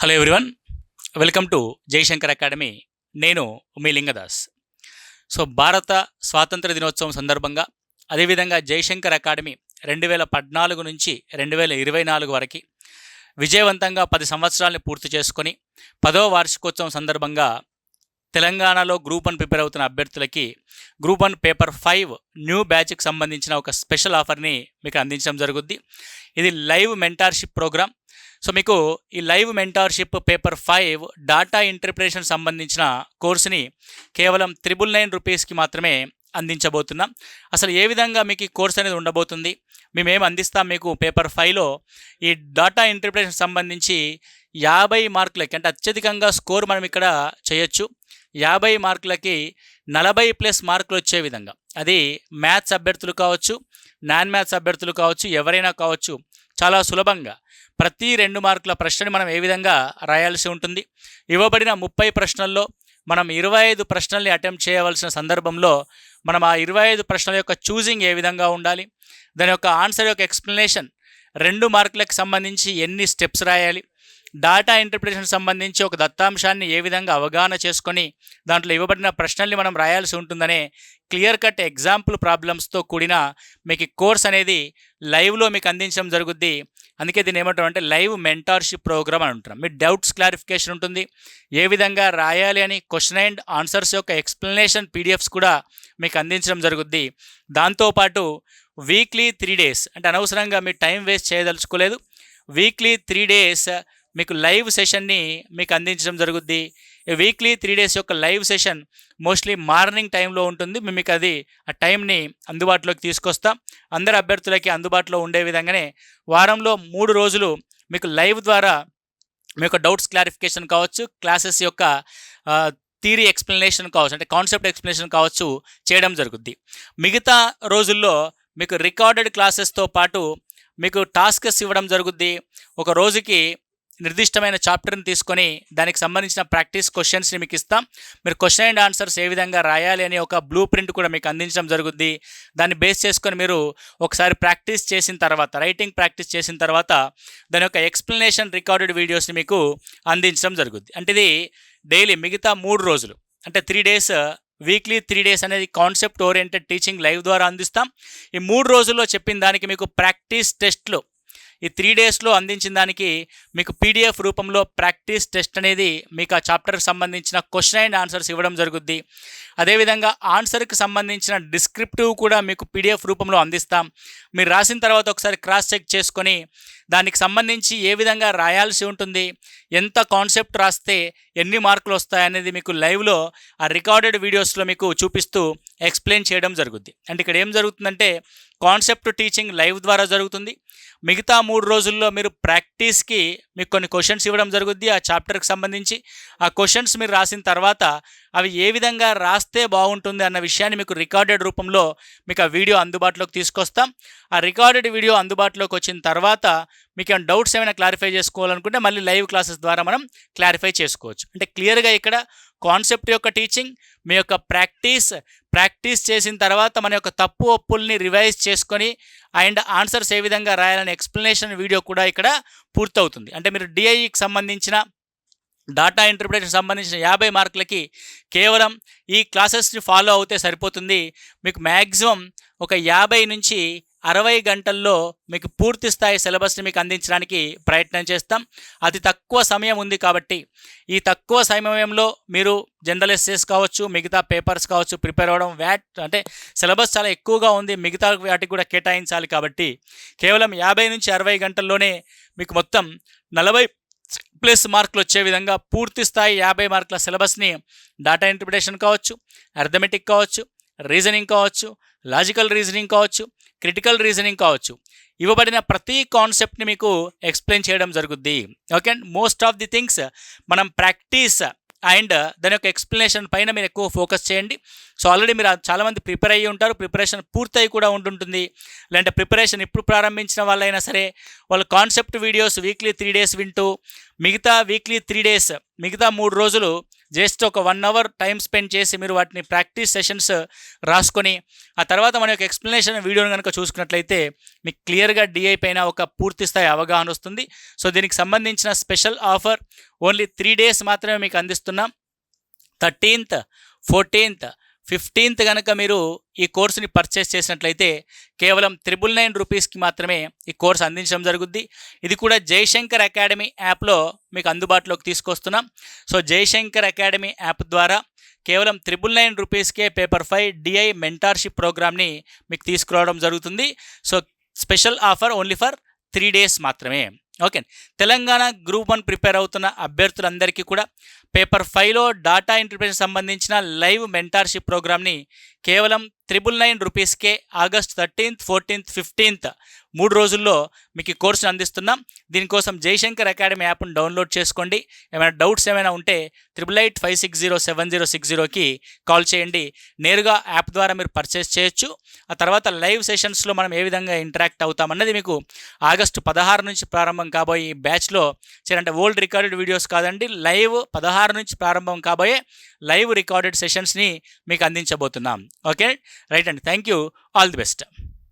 Hello everyone, welcome to Jayashankar academy. నేను మీ లింగదాస్. భారత స్వాతంత్ర దినోత్సవం సందర్భంగా అదేవిధంగా జయశంకర్ అకాడమీ 2014 నుంచి 2024 వరకు విజయవంతంగా 10 సంవత్సరాలని పూర్తి చేసుకొని 10వ వార్షికోత్సవం సందర్భంగా తెలంగాణలో గ్రూప్ 1 ప్రిపేర్ అవుతున్న అభ్యర్థులకి గ్రూప్ 1 పేపర్ 5 న్యూ బ్యాచ్కి సంబంధించిన ఒక స్పెషల్ ఆఫర్ని మీకు అందించడం జరుగుద్ది. ఇది లైవ్ మెంటార్షిప్ ప్రోగ్రామ్. మీకు ఈ live mentorship paper 5 data interpretation సంబంధించిన కోర్సుని కేవలం 999 రూపీస్కి మాత్రమే అందించబోతున్నాం. అసలు ఏ విధంగా మీకు ఈ కోర్స్ అనేది ఉండబోతుంది, మేమేం అందిస్తాం మీకు పేపర్ 5లో ఈ డాటా ఇంటర్ప్రిటేషన్ సంబంధించి 50 మార్కులకి, అంటే అత్యధికంగా స్కోర్ మనం ఇక్కడ చేయొచ్చు. 50 మార్కులకి 40+ మార్కులు వచ్చే విధంగా, అది మ్యాథ్స్ అభ్యర్థులు కావచ్చు, నాన్ మ్యాథ్స్ అభ్యర్థులు కావచ్చు, ఎవరైనా కావచ్చు, చాలా సులభంగా ప్రతి 2 మార్కుల ప్రశ్నని మనం ఏ విధంగా రాయాల్సి ఉంటుంది. ఇవ్వబడిన 30 ప్రశ్నల్లో మనం 25 ప్రశ్నల్ని అటెంప్ట్ చేయవలసిన సందర్భంలో మనం ఆ 25 ప్రశ్నల యొక్క చూజింగ్ ఏ విధంగా ఉండాలి, దాని యొక్క ఆన్సర్ యొక్క ఎక్స్ప్లెనేషన్ 2 మార్కులకు సంబంధించి ఎన్ని స్టెప్స్ రాయాలి, డాటా ఇంటర్ప్రిటేషన్ సంబంధించి ఒక దత్తాంశాన్ని ఏ విధంగా అవగాహన చేసుకొని దాంట్లో ఇవ్వబడిన ప్రశ్నల్ని మనం రాయాల్సి ఉంటుందనే క్లియర్ కట్ ఎగ్జాంపుల్ ప్రాబ్లమ్స్తో కూడిన మీకు కోర్స్ అనేది లైవ్లో మీకు అందించడం జరుగుద్ది. అందుకే దీన్ని ఏమంటాం అంటే లైవ్ మెంటార్షిప్ ప్రోగ్రామ్ అని అంటున్నాం. మీ డౌట్స్ క్లారిఫికేషన్ ఉంటుంది, ఏ విధంగా రాయాలి అని క్వశ్చన్ అండ్ ఆన్సర్స్ యొక్క ఎక్స్ప్లెనేషన్ పీడిఎఫ్స్ కూడా మీకు అందించడం జరుగుద్ది. దాంతోపాటు వీక్లీ 3 డేస్, అంటే అనవసరంగా మీ టైం వేస్ట్ చేయదలుచుకోలేదు, వీక్లీ 3 డేస్ మీకు లైవ్ సెషన్ని మీకు అందించడం జరుగుద్ది. వీక్లీ 3 డేస్ యొక్క లైవ్ సెషన్ మోస్ట్లీ మార్నింగ్ టైంలో ఉంటుంది. మీకు అది ఆ టైంని అందుబాటులోకి తీసుకొస్తాం. అందరు అభ్యర్థులకి అందుబాటులో ఉండే విధంగానే వారంలో 3 రోజులు మీకు లైవ్ ద్వారా మీ యొక్క డౌట్స్ క్లారిఫికేషన్ కావచ్చు, క్లాసెస్ యొక్క థియరీ ఎక్స్ప్లెనేషన్ కావచ్చు, అంటే కాన్సెప్ట్ ఎక్స్ప్లెనేషన్ కావచ్చు చేయడం జరుగుద్ది. మిగతా రోజుల్లో మీకు రికార్డెడ్ క్లాసెస్తో పాటు మీకు టాస్క్స్ ఇవ్వడం జరుగుద్ది. ఒక రోజుకి నిర్దిష్టమైన చాప్టర్ని తీసుకొని దానికి సంబంధించిన ప్రాక్టీస్ క్వశ్చన్స్ని మీకు ఇస్తాం. మీరు క్వశ్చన్ అండ్ ఆన్సర్స్ ఏ విధంగా రాయాలి అనే ఒక బ్లూ ప్రింట్ కూడా మీకు అందించడం జరుగుద్ది. దాన్ని బేస్ చేసుకొని మీరు ఒకసారి ప్రాక్టీస్ చేసిన తర్వాత, రైటింగ్ ప్రాక్టీస్ చేసిన తర్వాత దాని యొక్క ఎక్స్ప్లెనేషన్ రికార్డెడ్ వీడియోస్ని మీకు అందించడం జరుగుద్ది. అంటే ఇది డైలీ మిగతా 3 రోజులు, అంటే 3 డేస్, వీక్లీ 3 డేస్ అనేది కాన్సెప్ట్ ఓరియంటెడ్ టీచింగ్ లైవ్ ద్వారా అందిస్తాం. ఈ 3 రోజుల్లో చెప్పిన దానికి మీకు ప్రాక్టీస్ టెస్ట్లు ఈ 3 డేస్లో అందించిన దానికి మీకు పీడిఎఫ్ రూపంలో ప్రాక్టీస్ టెస్ట్ అనేది మీకు ఆ చాప్టర్కి సంబంధించిన క్వశ్చన్ అండ్ ఆన్సర్స్ ఇవ్వడం జరుగుద్ది. అదేవిధంగా ఆన్సర్కి సంబంధించిన డిస్క్రిప్టివ్ కూడా మీకు పీడిఎఫ్ రూపంలో అందిస్తాం. మీరు రాసిన తర్వాత ఒకసారి క్రాస్ చెక్ చేసుకొని దానికి సంబంధించి ఏ విధంగా రాయాల్సి ఉంటుంది, ఎంత కాన్సెప్ట్ రాస్తే ఎన్ని మార్కులు వస్తాయనేది మీకు లైవ్లో ఆ రికార్డెడ్ వీడియోస్లో మీకు చూపిస్తూ ఎక్స్ప్లెయిన్ చేయడం జరుగుద్ది. అంటే ఇక్కడ ఏం జరుగుతుందంటే కాన్సెప్ట్ టీచింగ్ లైవ్ ద్వారా జరుగుతుంది. మిగతా 3 రోజుల్లో మీరు ప్రాక్టీస్కి మీకు కొన్ని క్వశ్చన్స్ ఇవ్వడం జరుగుద్ది. ఆ చాప్టర్కి సంబంధించి ఆ క్వశ్చన్స్ మీరు రాసిన తర్వాత అవి ఏ విధంగా రాస్తే బాగుంటుంది అన్న విషయాన్ని మీకు రికార్డెడ్ రూపంలో మీకు ఆ వీడియో అందుబాటులోకి తీసుకొస్తాం. ఆ రికార్డెడ్ వీడియో అందుబాటులోకి వచ్చిన తర్వాత మీకు ఏమైనా డౌట్స్ ఏమైనా క్లారిఫై చేసుకోవాలనుకుంటే మళ్ళీ లైవ్ క్లాసెస్ ద్వారా మనం క్లారిఫై చేసుకోవచ్చు. అంటే క్లియర్గా ఇక్కడ కాన్సెప్ట్ యొక్క టీచింగ్, మీ యొక్క ప్రాక్టీస్ చేసిన తర్వాత మన యొక్క తప్పు ఒప్పుల్ని రివైజ్ చేసుకొని అండ్ ఆన్సర్స్ ఏ విధంగా రాయాలనే ఎక్స్ప్లెనేషన్ వీడియో కూడా ఇక్కడ పూర్తవుతుంది. అంటే మీరు డిఐఈకి సంబంధించిన డాటా ఇంటర్ప్రిటేషన్ సంబంధించిన 50 మార్కులకి కేవలం ఈ క్లాసెస్ని ఫాలో అవుతే సరిపోతుంది. మీకు మ్యాక్సిమం ఒక 50 నుంచి 60 గంటల్లో మీకు పూర్తి స్థాయి సిలబస్ని మీకు అందించడానికి ప్రయత్నం చేస్తాం. అతి తక్కువ సమయం ఉంది కాబట్టి ఈ తక్కువ సమయంలో మీరు జనరల్ ఎస్సెస్ కావచ్చు, మిగతా పేపర్స్ కావచ్చు ప్రిపేర్ అవ్వడం, అంటే సిలబస్ చాలా ఎక్కువగా ఉంది, మిగతా వాటికి కూడా కేటాయించాలి కాబట్టి కేవలం 50 నుంచి 60 గంటల్లోనే మీకు మొత్తం 40+ మార్కులు వచ్చే విధంగా పూర్తి స్థాయి 50 మార్కుల సిలబస్ని డాటా ఇంటర్ప్రిటేషన్ కావచ్చు, అర్థమెటిక్ కావచ్చు, రీజనింగ్ కావచ్చు, లాజికల్ రీజనింగ్ కావచ్చు, క్రిటికల్ రీజనింగ్ కావచ్చు, ఇవ్వబడిన ప్రతి కాన్సెప్ట్ని మీకు ఎక్స్ప్లెయిన్ చేయడం జరుగుద్ది. Okay, most of the things మనం ప్రాక్టీస్ అండ్ దాని యొక్క ఎక్స్ప్లెనేషన్ పైన మీరు ఎక్కువ ఫోకస్ చేయండి. ఆల్రెడీ మీరు చాలామంది ప్రిపేర్ అయ్యి ఉంటారు, ప్రిపరేషన్ పూర్తయి కూడా ఉంటుంటుంది. లేదంటే ప్రిపరేషన్ ఇప్పుడు ప్రారంభించిన వాళ్ళైనా సరే వాళ్ళు కాన్సెప్ట్ వీడియోస్ వీక్లీ 3 డేస్ వింటూ మిగతా వీక్లీ 3 డేస్ మిగతా 3 రోజులు జస్ట్ ఒక 1 అవర్ టైం స్పెండ్ చేసి మీరు వాటిని ప్రాక్టీస్ సెషన్స్ రాసుకొని ఆ తర్వాత మన యొక్క ఎక్స్ప్లెనేషన్ వీడియోని కనుక చూసుకున్నట్లయితే మీకు క్లియర్గా డిఐ పైన ఒక పూర్తి స్థాయి అవగాహన వస్తుంది. సో దీనికి సంబంధించిన స్పెషల్ ఆఫర్ ఓన్లీ 3 days మాత్రమే మీకు అందిస్తున్నాం. 13th, 14th, 15th కనుక మీరు ఈ కోర్సుని పర్చేస్ చేసినట్లయితే కేవలం 999 రూపీస్కి మాత్రమే ఈ కోర్స్ అందించడం జరుగుద్ది. ఇది కూడా జయశంకర్ అకాడమీ యాప్లో మీకు అందుబాటులోకి తీసుకొస్తున్నాం. సో జయశంకర్ అకాడమీ యాప్ ద్వారా కేవలం 999 రూపీస్కే పేపర్ 5 డిఐ మెంటార్షిప్ ప్రోగ్రామ్ని మీకు తీసుకురావడం జరుగుతుంది. So special offer only for 3 days మాత్రమే. ఓకే, తెలంగాణ గ్రూప్ 1 ప్రిపేర్ అవుతున్న అభ్యర్థులందరికీ కూడా పేపర్ 5లో డాటా ఇంటర్ప్రిటేషన్ సంబంధించిన లైవ్ మెంటార్షిప్ ప్రోగ్రామ్ని కేవలం 999 రూపీస్కే ఆగస్ట్ 13th, 14th, 15th 3 రోజుల్లో మీకు ఈ కోర్సును అందిస్తున్నాం. దీనికోసం జయశంకర్ అకాడమీ యాప్ను డౌన్లోడ్ చేసుకోండి. ఏమైనా డౌట్స్ ఏమైనా ఉంటే 8885607060కి కాల్ చేయండి. నేరుగా యాప్ ద్వారా మీరు పర్చేస్ చేయొచ్చు. ఆ తర్వాత లైవ్ సెషన్స్లో మనం ఏ విధంగా ఇంటరాక్ట్ అవుతామన్నది మీకు ఆగస్టు 16 నుంచి ప్రారంభం కాబోయే ఈ బ్యాచ్లో అంటే ఓల్డ్ రికార్డెడ్ వీడియోస్ కాదండి, లైవ్ 16 నుంచి ప్రారంభం కాబోయే లైవ్ రికార్డెడ్ సెషన్స్ని మీకు అందించబోతున్నాం. ఓకే రైట్ అండి, thank you, all the best.